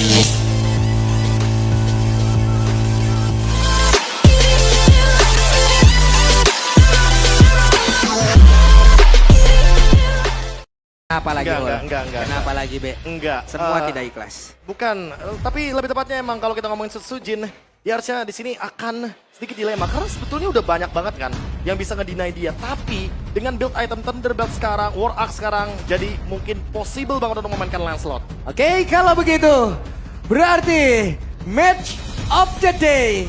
Kenapa lagi, Enggak. Kenapa lagi, Be? Enggak. Semua tidak ikhlas. Bukan, tapi lebih tepatnya emang kalau kita ngomongin Sujin, ya harusnya di sini akan sedikit dilema karena sebetulnya udah banyak banget kan yang bisa ngedeny dia. Tapi dengan build item Thunderbelt sekarang, War Axe sekarang, jadi mungkin possible banget untuk memainkan Lancelot. Oke, kalau begitu berarti match of the day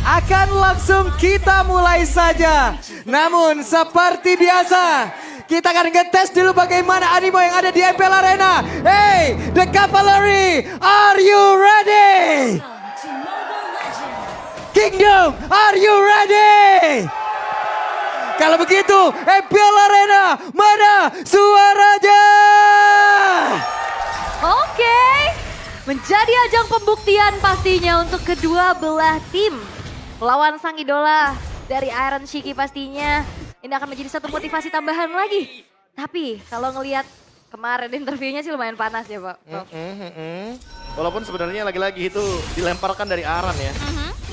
akan langsung kita mulai saja. Namun seperti biasa, kita akan ngetes dulu bagaimana animo yang ada di MPL Arena. Hey, the Cavalry, are you ready? Kingdom, are you ready? Kalau begitu, MPL Arena, mana suaranya? Oke, menjadi ajang pembuktian pastinya untuk kedua belah tim. Melawan sang idola dari Iron Shiki pastinya. Ini akan menjadi satu motivasi tambahan lagi. Tapi kalau ngelihat kemarin interviewnya sih lumayan panas ya Pak. Walaupun sebenarnya lagi-lagi itu dilemparkan dari Aran ya.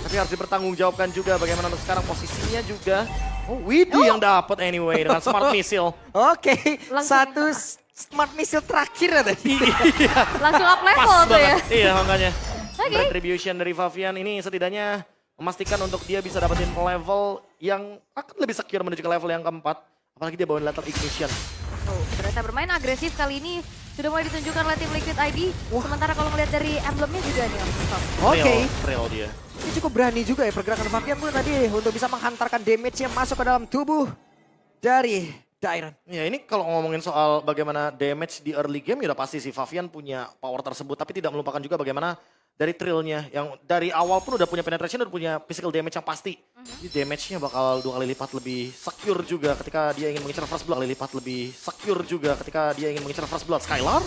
Tapi harus dipertanggungjawabkan juga bagaimana untuk sekarang posisinya juga. Oh, Widi yang dapat anyway dengan smart missile. Oke, Langsung- satu smart missile terakhir ya tadi. Langsung up level Pas tuh ya. banget. Iya makanya. Oke. Retribution dari Favian ini setidaknya memastikan untuk dia bisa dapetin level yang akan lebih secure menuju ke level yang keempat. Apalagi dia bawain Lethal Ignition. Oh, ternyata bermain agresif kali ini sudah mulai ditunjukkan oleh tim Liquid ID. Sementara kalau ngelihat dari emblemnya juga nih Om. Oke, Real dia. ini cukup berani juga ya pergerakan Fabian pun tadi untuk bisa menghantarkan damage yang masuk ke dalam tubuh dari Dairon. Ya ini kalau ngomongin soal bagaimana damage di early game ya udah pasti si Favian punya power tersebut. Tapi tidak melupakan juga bagaimana dari trillnya yang dari awal pun udah punya penetration, udah punya physical damage yang pasti. Jadi damage-nya bakal 2 kali lipat lebih secure juga ketika dia ingin mengincar first blood. 2 kali lipat lebih secure juga ketika dia ingin mengincar first blood. Skylar?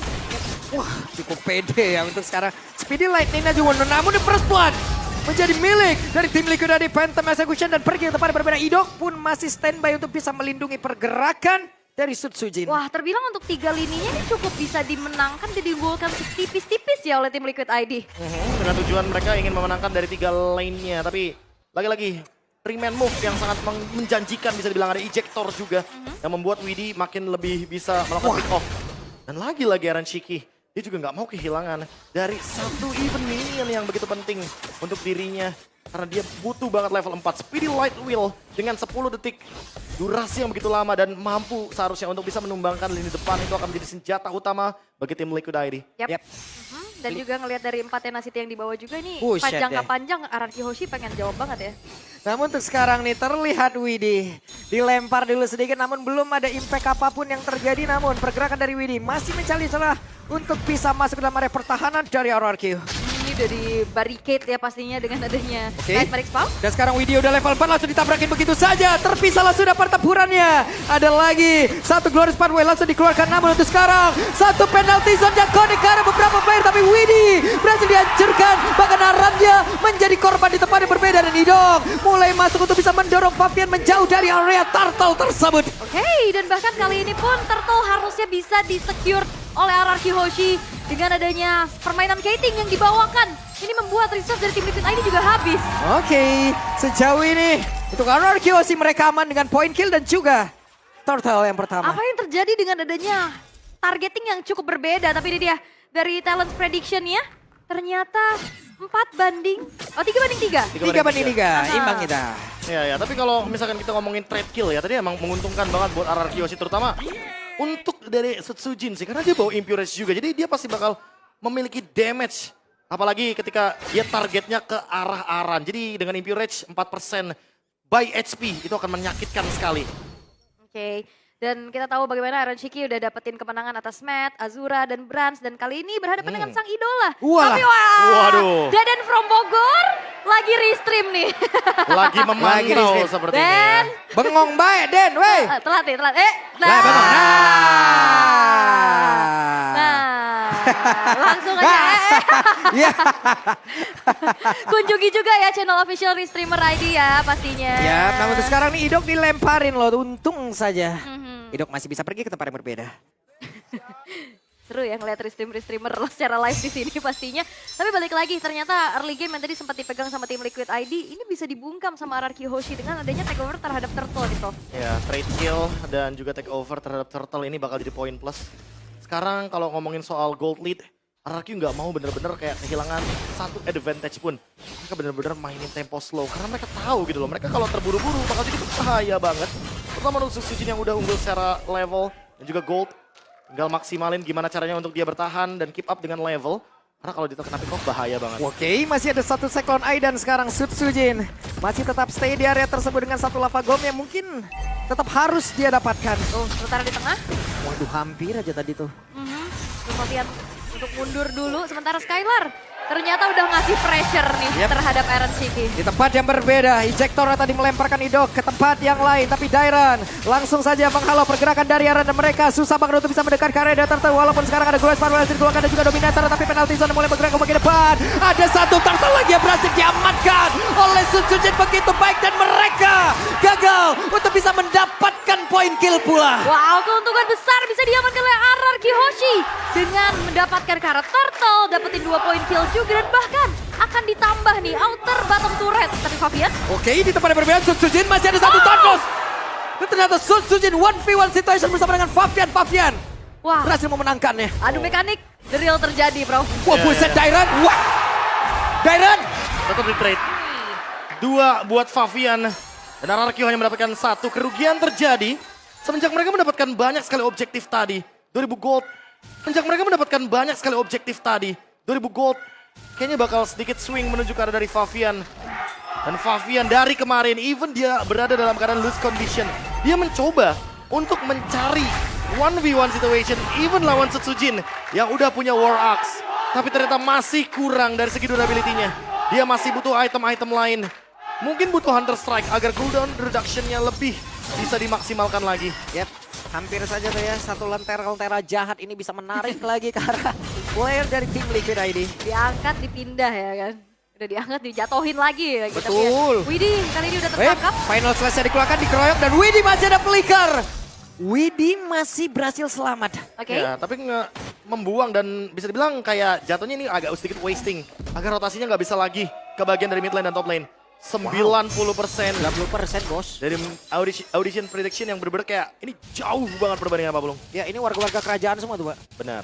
Wah, cukup pede ya untuk sekarang. Speedy Lightning Juwono, namun di first blood menjadi milik dari tim Liquid ID Phantom Execution dan pergi ke tempat yang berbeda. Idok pun masih standby untuk bisa melindungi pergerakan dari Sujin. Wah, terbilang untuk 3 lininya ini cukup bisa dimenangkan dan diunggulkan tipis-tipis ya oleh tim Liquid ID. Dengan tujuan mereka ingin memenangkan dari 3 lane-nya. Tapi lagi-lagi 3-man move yang sangat menjanjikan, bisa dibilang ada ejector juga. Yang membuat Widi makin lebih bisa melakukan pick off. Dan lagi-lagi Aran Shiki, dia juga nggak mau kehilangan dari satu even minion yang begitu penting untuk dirinya. Karena dia butuh banget level 4. Speedy Light Wheel dengan 10 detik. Durasi yang begitu lama dan mampu seharusnya untuk bisa menumbangkan lini depan. Itu akan menjadi senjata utama bagi tim Liquid ID. Yap. Dan juga ngelihat dari 4 tenacity yang dibawa juga nih, Buset panjang deh. nggak panjang, Araki Hoshi pengen jawab banget ya. Namun untuk sekarang nih terlihat Widi dilempar dulu sedikit namun belum ada impact apapun yang terjadi. Namun pergerakan dari Widi masih mencari celah untuk bisa masuk ke dalam area pertahanan dari RRQ. Ini udah di barricade ya pastinya dengan adanya Oke. Nightmare Spell. Dan sekarang Widi udah level 4 langsung ditabrakin begitu saja. Terpisahlah sudah pertempurannya. Ada lagi satu Glorious Pathway langsung dikeluarkan. Namun untuk sekarang satu penalty zone yang connect ke arah beberapa player. Tapi Widi berhasil dihancurkan. Bahkan Arannya menjadi korban di tempat yang berbeda. Dan Idong mulai masuk untuk bisa mendorong Fabian menjauh dari area turtle tersebut. Oke, dan bahkan kali ini pun Turtle harusnya bisa di-secure oleh Araki Hoshi dengan adanya permainan kiting yang dibawakan. Ini membuat resource dari tim Liquid ID juga habis. Oke, sejauh ini untuk RRQ sih mereka aman dengan point kill dan juga turtle yang pertama. Apa yang terjadi dengan adanya targeting yang cukup berbeda? Tapi ini dia dari talent prediction-nya ternyata 3 banding 3. 3 banding 3, imbang kita. Ya, tapi kalau misalkan kita ngomongin trade kill ya, tadi emang menguntungkan banget buat RRQ sih, terutama untuk dari Sujin sih, karena dia bawa Impurage juga, jadi dia pasti bakal memiliki damage. Apalagi ketika dia targetnya ke arah Aran, jadi dengan Impurage 4% by HP, itu akan menyakitkan sekali. Oke. Dan kita tahu bagaimana Iron Shiki udah dapetin kemenangan atas Matt, Azura, dan Brans. Dan kali ini berhadapan dengan sang idola. Walah. Tapi wah, Waduh. Daden from Bogor lagi restream nih. Lagi memantau restream. sepertinya. Dan, Bengong baik, Den, weh. telat nih, telat. Bengong. Nah, langsung aja. Ya. Kunjungi juga ya channel official Restreamer ID ya pastinya. Ya, namun untuk sekarang nih Idok dilemparin loh, untung saja. Mhm. Idok masih bisa pergi ke tempat yang berbeda. Seru ya ngeliat streamer secara live di sini pastinya. Tapi balik lagi, ternyata early game yang tadi sempat dipegang sama tim Liquid ID, ini bisa dibungkam sama RRQ Hoshi dengan adanya takeover terhadap Turtle nih, Prof. Ya, trade kill dan juga take over terhadap Turtle ini bakal jadi poin plus. Sekarang kalau ngomongin soal gold lead, RRQ nggak mau bener-bener kayak kehilangan satu advantage pun. Mereka bener-bener mainin tempo slow karena mereka tahu gitu loh. Mereka kalau terburu-buru bakal jadi bahaya banget. Terutama untuk Sujin yang udah unggul secara level dan juga gold. Tinggal maksimalin gimana caranya untuk dia bertahan dan keep up dengan level. Karena kalau diterkena pick off bahaya banget. Oke, masih ada satu Cyclone Eye dan sekarang Sujin masih tetap stay di area tersebut dengan satu lava gom yang mungkin tetap harus dia dapatkan. Tuh, sementara di tengah. Waduh, hampir aja tadi tuh. Lumayan untuk mundur dulu. Sementara Skylar ternyata udah ngasih pressure nih terhadap Iron Shiki. Di tempat yang berbeda, Ejector tadi melemparkan Idok ke tempat yang lain. Tapi Dairan langsung saja menghalau pergerakan dari Aran dan mereka. Susah banget untuk bisa mendekat ke area Turtle. Walaupun sekarang ada Glorious Power yang dikeluarkan dan juga Dominator. Tapi penalti zone mulai bergerak ke bagian depan. Ada satu Turtle lagi yang berhasil diamankan oleh Sujin begitu baik. Dan mereka gagal untuk bisa mendapatkan poin kill pula. Wow, keuntungan besar bisa diamankan oleh RRQ Hoshi. Dengan mendapatkan karat Turtle, dapetin 2 poin kill juga. Dan bahkan akan ditambah nih outer bottom turret. Tapi Favian. Oke, di tempat yang berbeda Sujin masih ada satu Thanos. Dan ternyata Sujin 1v1 situation bersama dengan Favian. Wah, Berhasil memenangkannya. adu mekanik the real terjadi, bro. Wah, buset Dairan. Wah. Dairan. Tetap di trade. 2 buat Favian. Dan RRQ hanya mendapatkan 1. Kerugian terjadi semenjak mereka mendapatkan banyak sekali objektif tadi. 2000 gold. Semenjak mereka mendapatkan banyak sekali objektif tadi. 2000 gold. Kayaknya bakal sedikit swing menuju ke arah dari Favian. Dan Favian dari kemarin, even dia berada dalam keadaan loose condition, dia mencoba untuk mencari 1v1 situation, even lawan Sujin yang udah punya War Axe. Tapi ternyata masih kurang dari segi durability-nya. Dia masih butuh item-item lain. Mungkin butuh Hunter Strike agar cooldown reduction-nya lebih bisa dimaksimalkan lagi. Yep, hampir saja tuh ya. Satu lentera jahat ini bisa menarik lagi ke arah player dari tim Liquid ID. Diangkat, dipindah ya kan. Udah diangkat, dijatuhin lagi. Betul. Widih kali ini udah tertangkap. Final slash dikeluarkan, dikeroyok dan Widih masih ada flicker. Widih masih berhasil selamat. Oke. Ya, tapi membuang dan bisa dibilang kayak jatuhnya ini agak sedikit wasting. Agar rotasinya nggak bisa lagi ke bagian dari mid lane dan top lane. 90%. 90% bos. Dari audition prediction yang bener-bener kayak ini jauh banget perbandingan apa belum? Ya ini warga-warga kerajaan semua tuh, Pak. Benar.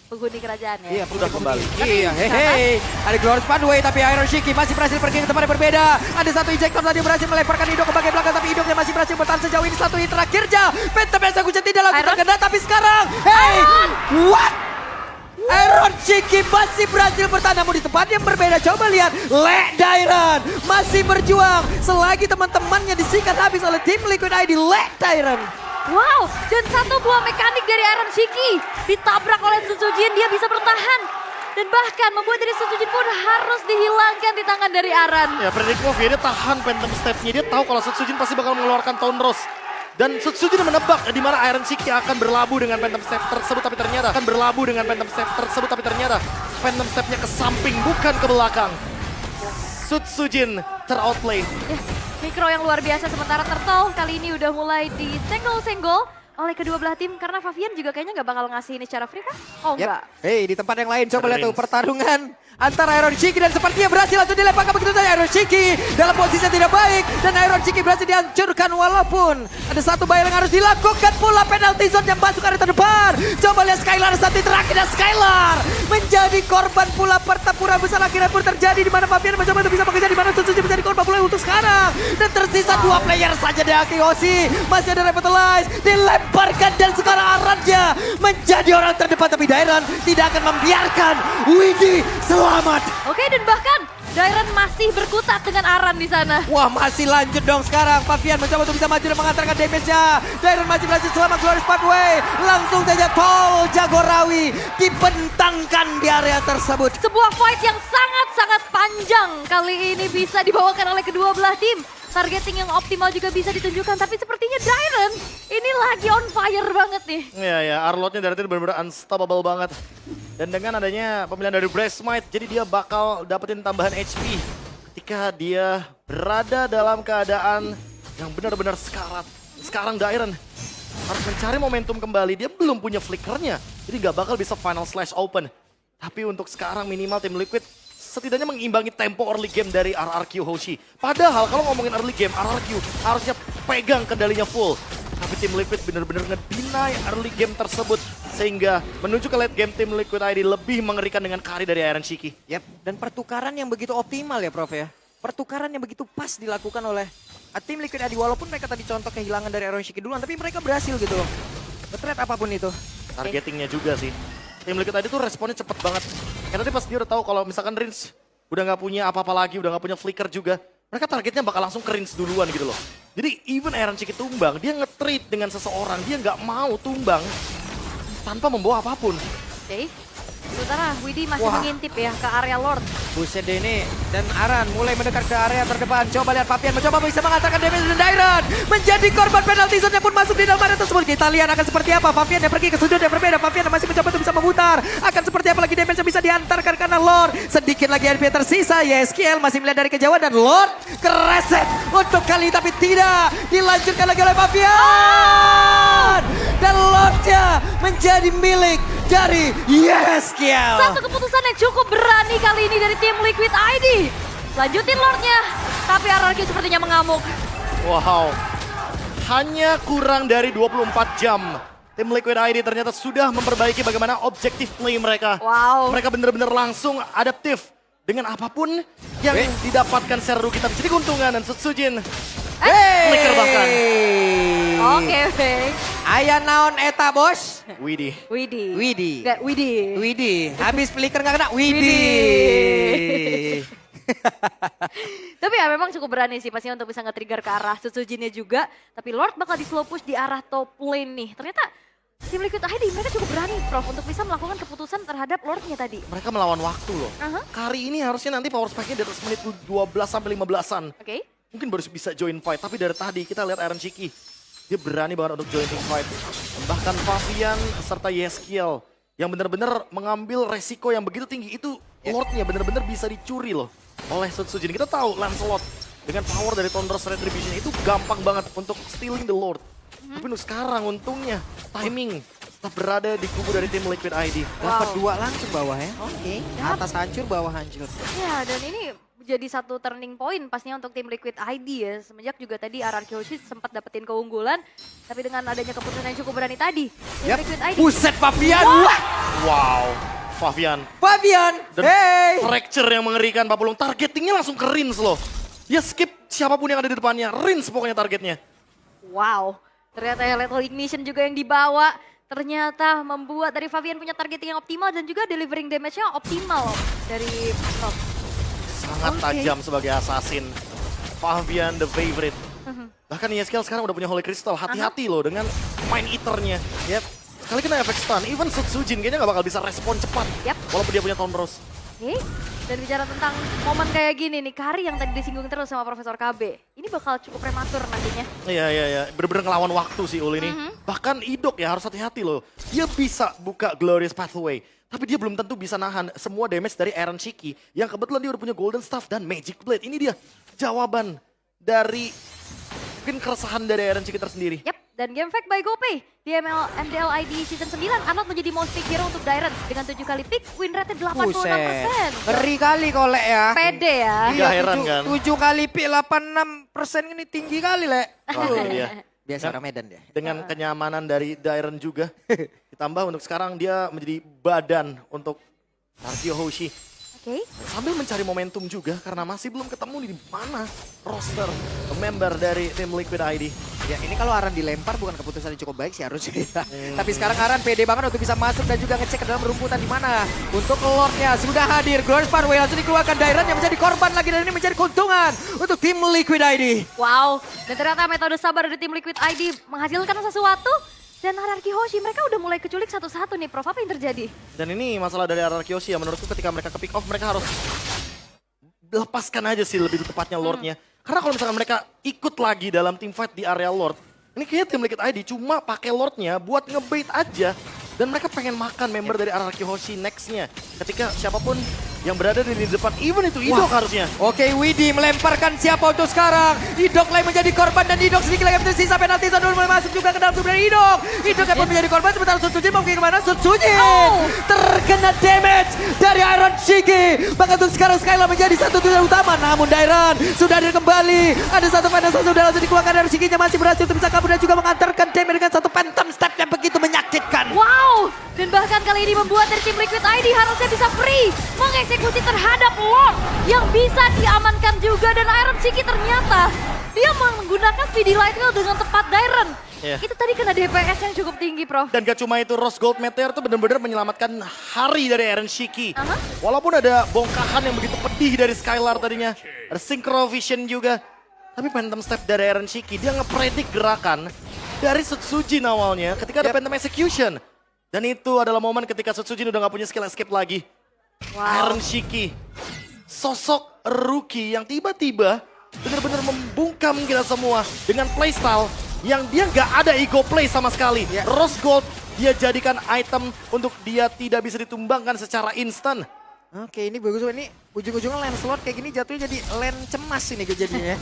Penghuni kerajaan ya. Iya, Sudah kembali. Iya, hehe. Ada Glorious Pathway tapi Iron Shiki masih berhasil pergi ke tempat yang berbeda. Ada satu ejector tadi yang berhasil melemparkan Idok ke bagian belakang tapi Idoknya masih berhasil bertahan sejauh ini. Satu hit terakhirnya. Phantom Execution tidak langsung terkena tapi sekarang. Hey! What? Iron Shiki masih berhasil bertahan namun di tempat yang berbeda. Coba lihat, Lek Dairan masih berjuang selagi teman-temannya disikat habis oleh tim Liquid ID. Lek Dairan. Wow, dan satu buah mekanik dari Iron Shiki ditabrak oleh Sujin, dia bisa bertahan. Dan bahkan membuat dari Sujin pun harus dihilangkan di tangan dari Aran. Ya, Predictable dia tahan Phantom Step-nya. Dia tahu kalau Sujin pasti bakal mengeluarkan Tone Rose. Dan Sujin menebak di mana Iron Shiki akan berlabuh dengan Phantom Step tersebut. Tapi ternyata Phantom Step-nya ke samping bukan ke belakang. Sujin teroutplay. Mikro yang luar biasa sementara Turtle kali ini udah mulai disenggol-senggol oleh kedua belah tim karena Favian juga kayaknya nggak bakal ngasih ini secara free kah? Oh Yep. enggak. Hey, di tempat yang lain coba lihat tuh pertarungan antara Iron Shiki dan sepertinya berhasil langsung dilemparkan begitu saja. Iron Shiki dalam posisi yang tidak baik dan Iron Shiki berhasil dihancurkan walaupun ada satu bayar yang harus dilakukan pula penalty zone yang masuk area terdepan. Coba lihat Skylar saat terakhir dan Skylar menjadi korban pula pertempuran besar akhirnya pun terjadi di mana Fabian mencoba untuk bisa mengejar di mana Sujin menjadi korban pula untuk sekarang dan tersisa 2 player saja dari Akiyoshi. Masih ada Revitalize dilemparkan dan sekarang Arannya menjadi orang terdepan tapi Dairan tidak akan membiarkan Widih selamat. Oke, dan bahkan Dairan masih berkutat dengan Aran di sana. Wah, masih lanjut dong sekarang. Favian mencoba untuk bisa maju dan mengantarkan damage-nya. Dairan masih berhasil selamat Glorious Pathway. Langsung saja Tol Jagorawi dibentangkan di area tersebut. Sebuah fight yang sangat-sangat panjang kali ini bisa dibawakan oleh kedua belah tim. Targeting yang optimal juga bisa ditunjukkan, tapi sepertinya Dairan ini lagi on fire banget nih. Iya ya, Arlotnya dari tadi benar-benar unstoppable banget. Dan dengan adanya pemilihan dari Breastmite, jadi dia bakal dapetin tambahan HP ketika dia berada dalam keadaan yang benar-benar sekarat. Sekarang Dairan harus mencari momentum kembali, dia belum punya flickernya. Jadi nggak bakal bisa final slash open. Tapi untuk sekarang minimal tim Liquid setidaknya mengimbangi tempo early game dari RRQ Hoshi. Padahal kalau ngomongin early game, RRQ harusnya pegang kendalinya full. Tapi tim Liquid bener-bener ngedinai early game tersebut. Sehingga menuju ke late game tim Liquid ID lebih mengerikan dengan carry dari Iron Shiki. Yap, dan pertukaran yang begitu optimal ya Prof ya. Pertukaran yang begitu pas dilakukan oleh tim Liquid ID. Walaupun mereka tadi contoh kehilangan dari Iron Shiki duluan, tapi mereka berhasil gitu loh. Nge-trade apapun itu. Targetingnya juga sih. Tim Liquid ID tuh responnya cepet banget. Karena tadi pas dia udah tahu kalau misalkan Rins udah nggak punya apa-apa lagi, udah nggak punya flicker juga. Mereka targetnya bakal langsung ke Rins duluan gitu loh. Jadi even Iron Shiki tumbang, dia nge-trade dengan seseorang. Dia nggak mau tumbang tanpa membawa apapun. Oke. Sementara Widhi masih Wah. mengintip ya ke area Lord. Buset deh ini, dan Aran mulai mendekat ke area terdepan. Coba lihat Fabian mencoba bisa mengatakan damage dan Dairon menjadi korban penalti zone yang pun masuk di dalam area tersebut. Kita lihat akan seperti apa. Fabian yang pergi ke sudut yang berbeda. Fabian yang masih mencoba untuk bisa memutar. Akan seperti apa lagi damage yang bisa diantarkan karena Lord. Sedikit lagi HP tersisa. YSKL masih melihat dari kejauhan dan Lord kereset untuk kali tapi tidak dilanjutkan lagi oleh Fabian. Dan Lordnya menjadi milik dari YSKL. Satu keputusan yang cukup berani kali ini dari tim Liquid ID. Lanjutin Lordnya, tapi RRQ sepertinya mengamuk. Wow. Hanya kurang dari 24 jam. Tim Liquid ID ternyata sudah memperbaiki bagaimana objektif play mereka. Wow. Mereka benar-benar langsung adaptif. Dengan apapun yang didapatkan secara rugi. Tapi jadi keuntungan dan Sutsujin. Flicker bahkan. Oke, oke. Aya naon eta bos? Widhi. Widhi. Widhi. Nggak, Widhi. Widhi. Habis flicker nggak kena. Widhi. Tapi ya memang cukup berani sih pastinya untuk bisa nge-trigger ke arah Sutsujinnya juga. Tapi Lord bakal di slow push di arah top lane nih. Ternyata tim Liquid ID mereka cukup berani Prof untuk bisa melakukan keputusan terhadap Lordnya tadi. Mereka melawan waktu loh. Aha. Kali ini harusnya nanti power spike-nya di atas menit 12 sampai 15-an. Oke. Mungkin baru bisa join fight, tapi dari tadi kita lihat Iron Shiki. Dia berani banget untuk join fight. Bahkan Fabian serta Yeskiel yang benar-benar mengambil resiko yang begitu tinggi. Itu Lordnya benar-benar bisa dicuri loh oleh Sutsujin. Kita tahu Lancelot dengan power dari Thunderous Retribution itu gampang banget untuk stealing the Lord. Tapi untuk sekarang untungnya timing tetap berada di kubu dari tim Liquid ID. Dapat dua langsung bawah ya. Oke. Atas hancur, bawah hancur. Ya, dan ini jadi satu turning point pastinya untuk tim Liquid ID ya. Semenjak juga tadi RRQ Hoshi sempat dapetin keunggulan. Tapi dengan adanya keputusan yang cukup berani tadi. Tim Yap. Liquid ID. Buset Fabian. Wah. Wow, Fabian. Fabian. Dan Hey. fracture yang mengerikan Pak Pulung. Targetingnya langsung ke Rins loh. Dia skip siapapun yang ada di depannya. Rins pokoknya targetnya. Wow, ternyata Lethal Ignition juga yang dibawa. Ternyata membuat dari Fabian punya targeting yang optimal dan juga delivering damage-nya optimal dari Prof. Sangat tajam sebagai assassin. Fabian the favorite. Bahkan Yeskiel sekarang udah punya Holy Crystal. Hati-hati loh dengan Mind Eater-nya. Yep. Sekali kena efek stun, even Sutsujin kayaknya nggak bakal bisa respon cepat. Yap. Walaupun dia punya Thunderous. Oke, dan bicara tentang momen kayak gini nih, Kari yang tadi disinggung terus sama Profesor KB. Ini bakal cukup prematur nantinya. Iya. Bener-bener ngelawan waktu sih Ul ini. Bahkan Idok ya harus hati-hati loh. Dia bisa buka Glorious Pathway. Tapi dia belum tentu bisa nahan semua damage dari Iron Shiki. Yang kebetulan dia udah punya Golden Staff dan Magic Blade. Ini dia jawaban dari mungkin keresahan dari Iron Shiki tersendiri. Yap, dan game fact by GoPay di MDL ID Season 9, Arnold menjadi most pick hero untuk Dairon. Dengan 7 kali pick, win rate-nya 86%. Buset. Ngeri kali kolek ya. Pede ya. Nggak heran kan? 7 kali pi 86% ini tinggi kali lek. Wah, ini dia. Biasa orang Medan dia. Dengan kenyamanan dari Dairon juga. Ditambah untuk sekarang dia menjadi badan untuk RRQ Hoshi. Oke. Sambil mencari momentum juga karena masih belum ketemu di mana roster member dari tim Liquid ID. Ya ini kalau Aran dilempar bukan keputusan yang cukup baik sih harusnya. Tapi sekarang Aran pede banget untuk bisa masuk dan juga ngecek ke dalam rumputan di mana. Untuk Lordnya sudah hadir. Glorious Pathway langsung dikeluarkan. Dairon yang menjadi korban lagi dan ini menjadi keuntungan untuk tim Liquid ID. Wow, dan ternyata metode sabar dari tim Liquid ID menghasilkan sesuatu. Dan RRQ Hoshi mereka udah mulai keculik satu-satu nih Prof, apa yang terjadi? Dan ini masalah dari RRQ Hoshi ya menurutku ketika mereka ke pick off mereka harus lepaskan aja sih lebih tepatnya Lordnya. Karena kalau misalkan mereka ikut lagi dalam team fight di area Lord, ini kayaknya tim Liquid ID cuma pakai Lordnya buat ngebait aja. Dan mereka pengen makan member dari RRQ Hoshi nextnya. Ketika siapapun yang berada di lini depan. Even itu Idok harusnya. Oke, Widi melemparkan siapa untuk sekarang. Idok lagi menjadi korban dan Idok sedikit lagi tersisa penalti. Zone mulai masuk juga ke dalam tubuh dari Idok. Idok yang pun menjadi korban sementara Sutsujin mau pergi kemana? Sutsujin terkena damage dari Iron Shiki. Bahkan untuk sekarang Skylar menjadi satu tujuan utama. Namun Dairan sudah hadir kembali. Ada satu Phantom Step sudah langsung dikeluarkan dari Shikinya. Masih berhasil untuk bisa kabur dan juga mengantarkan damage dengan satu Phantom Step yang begitu menyakitkan. Wow, dan bahkan kali ini membuat dari tim Liquid ID harusnya bisa free mengeksekusi terhadap Lord yang bisa diamankan juga. Dan Iron Shiki ternyata dia menggunakan Speedy Light Wheel dengan tepat Dairan. Itu tadi kena DPS yang cukup tinggi, Prof. Dan gak cuma itu, Rose Gold Meteor tuh benar-benar menyelamatkan hari dari Iron Shiki. Walaupun ada bongkahan yang begitu pedih dari Skylar tadinya. Ada Synchro Vision juga. Tapi Phantom Step dari Iron Shiki, dia ngepredik gerakan dari Sutsujin awalnya ketika ada Phantom Execution. Dan itu adalah momen ketika Sutsujin udah gak punya skill escape lagi. Iron Shiki, sosok rookie yang tiba-tiba benar-benar membungkam kita semua dengan playstyle yang dia nggak ada ego play sama sekali. Rose Gold dia jadikan item untuk dia tidak bisa ditumbangkan secara instan. Oke, ini bagus. Ini ujung-ujungnya lane slot kayak gini jatuhnya jadi lane cemas ini jadinya ya.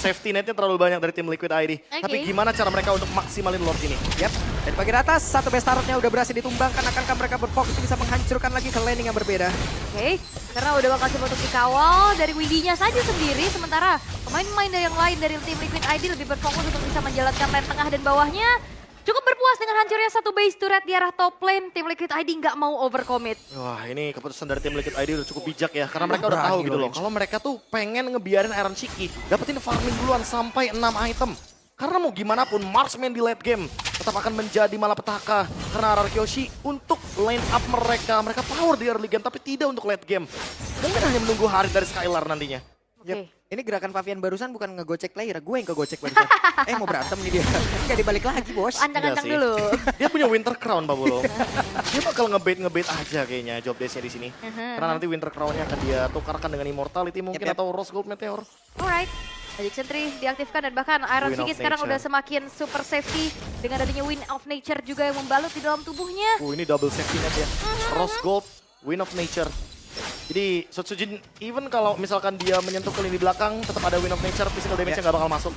Safety netnya terlalu banyak dari tim Liquid ID. Tapi gimana cara mereka untuk maksimalin Lord ini? Dan bagian atas, satu best turret-nya udah berhasil ditumbangkan. Akankah mereka berfokus bisa menghancurkan lagi ke landing yang berbeda? Oke, karena udah bakal coba untuk dikawal dari Widinya saja sendiri. Sementara pemain-pemain yang lain dari tim Liquid ID lebih berfokus untuk bisa menjalankan lane tengah dan bawahnya. Cukup berpuas dengan hancurnya satu base turret di arah top lane. Tim Liquid ID nggak mau overcommit. Wah, ini keputusan dari tim Liquid ID udah cukup bijak ya. Karena mereka udah tahu gitu loh. Kalau mereka tuh pengen ngebiarin Iron Shiki dapetin farming duluan sampai 6 item. Karena mau gimana pun marksman di late game tetap akan menjadi malapetaka. Karena RRQ Hoshi untuk line up mereka power di early game tapi tidak untuk late game. Mungkin hanya menunggu hari dari Skylar nantinya. Ini gerakan Favian barusan bukan ngegocek player, gue yang kegocek barusan. Mau berantem nih dia. Gak dibalik lagi, bos. Ancang-ancang dulu. Dia punya Winter Crown, Pak Bulong. Dia bakal ngebait aja kayaknya job desk-nya di sini. Karena nanti Winter Crown-nya akan dia tukarkan dengan Immortality mungkin atau Rose Gold Meteor. Alright. Magic Sentry diaktifkan dan bahkan Iron Shiki sekarang udah semakin super safety dengan adanya Wind of Nature juga yang membalut di dalam tubuhnya. Ini double safety net ya. Rose Gold, Wind of Nature. Jadi Sutsujin even kalau misalkan dia menyentuh ke lini belakang tetap ada Wind of Nature, physical damage-nya nggak bakal masuk.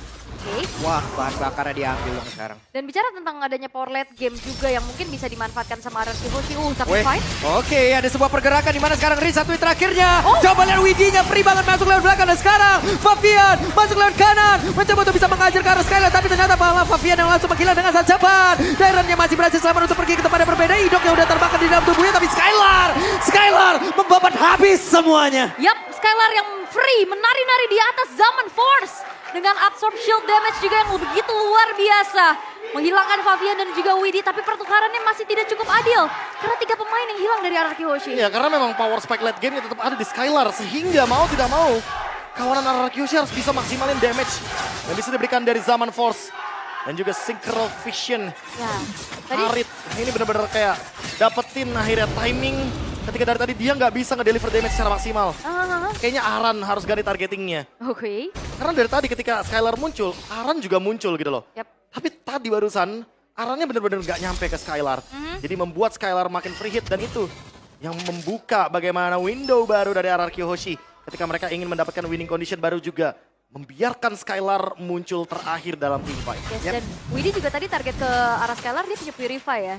Wah, bahan bakarnya diambil dong sekarang. Dan bicara tentang adanya power late game juga yang mungkin bisa dimanfaatkan sama RRQ Hoshi. Tapi fight. Oke, ada sebuah pergerakan di mana sekarang Riz satu terakhirnya. Coba lihat Widinya free banget masuk lewat belakang dan sekarang Favian masuk lewat kanan. Mencoba untuk bisa mengajar ke arah Skylar tapi ternyata malah Favian yang langsung menghilang dengan sangat cepat. Dairannya masih berhasil selamat untuk pergi ke tempat yang berbeda. Idok yang udah terbakar di dalam tubuhnya tapi Skylar membabat habis semuanya. Yap, Skylar yang free menari-nari di atas Zaman Force. Dengan absorb shield damage juga yang begitu luar biasa. Menghilangkan Favian dan juga Widi, tapi pertukarannya masih tidak cukup adil. Karena 3 pemain yang hilang dari RRQ Hoshi. Ya karena memang power spike late game tetap ada di Skylar. Sehingga mau tidak mau, kawanan RRQ Hoshi harus bisa maksimalin damage yang bisa diberikan dari Zaman Force. Dan juga Synchro Vision. Harit, ini benar-benar kayak dapetin akhirnya timing. Ketika dari tadi dia nggak bisa ngedeliver damage secara maksimal. Kayaknya Aran harus ganti targetingnya. Oke. Karena dari tadi ketika Skylar muncul, Aran juga muncul gitu loh. Tapi tadi barusan, Arannya benar-benar nggak nyampe ke Skylar. Jadi membuat Skylar makin free hit dan itu yang membuka bagaimana window baru dari RRQ Hoshi. Ketika mereka ingin mendapatkan winning condition baru juga. Membiarkan Skylar muncul terakhir dalam team fight. Dan Widi juga tadi target ke arah Skylar, dia punya Purify ya.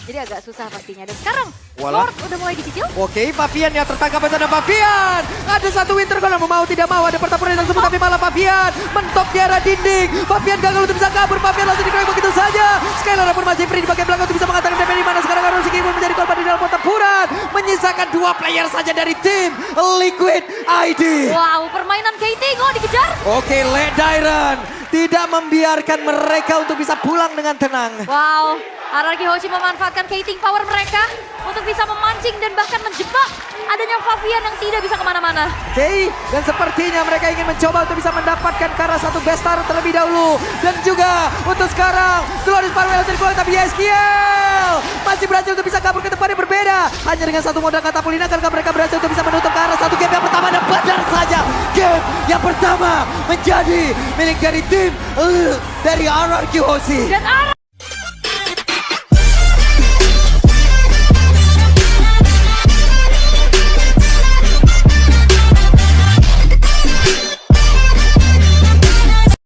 Jadi agak susah pastinya. Dan sekarang Lord udah mulai dicicil. Oke, Favian yang tertangkap bersama Favian. Ada satu Winter Crown mau tidak mau ada pertempuran tersebut tapi malah Favian mentok di arah dinding. Favian gagal untuk bisa kabur. Favian langsung dikeroyok begitu saja. Skylar pun masih free di bagian belakang untuk bisa mengatakan DP di mana sekarang Iron Shiki pun menjadi korban di dalam pertempuran. Menyisakan 2 player saja dari tim Liquid ID. Wow, permainan KT dikejar. Oke, Dairan tidak membiarkan mereka untuk bisa pulang dengan tenang. Wow, RRQ Hoshi memanfaatkan Kating power mereka untuk bisa memancing dan bahkan menjebak adanya Favian yang tidak bisa kemana-mana. Oke, dan sepertinya mereka ingin mencoba untuk bisa mendapatkan ke arah satu best star terlebih dahulu. Dan juga untuk sekarang, Glorious Farewell terkeluar tapi SKL masih berhasil untuk bisa kabur ke tempat yang berbeda. Hanya dengan satu modal katapulina karena mereka berhasil untuk bisa menutup ke arah satu game yang pertama. Dan benar saja, game yang pertama menjadi milik dari tim dari RRQ Hoshi. Dan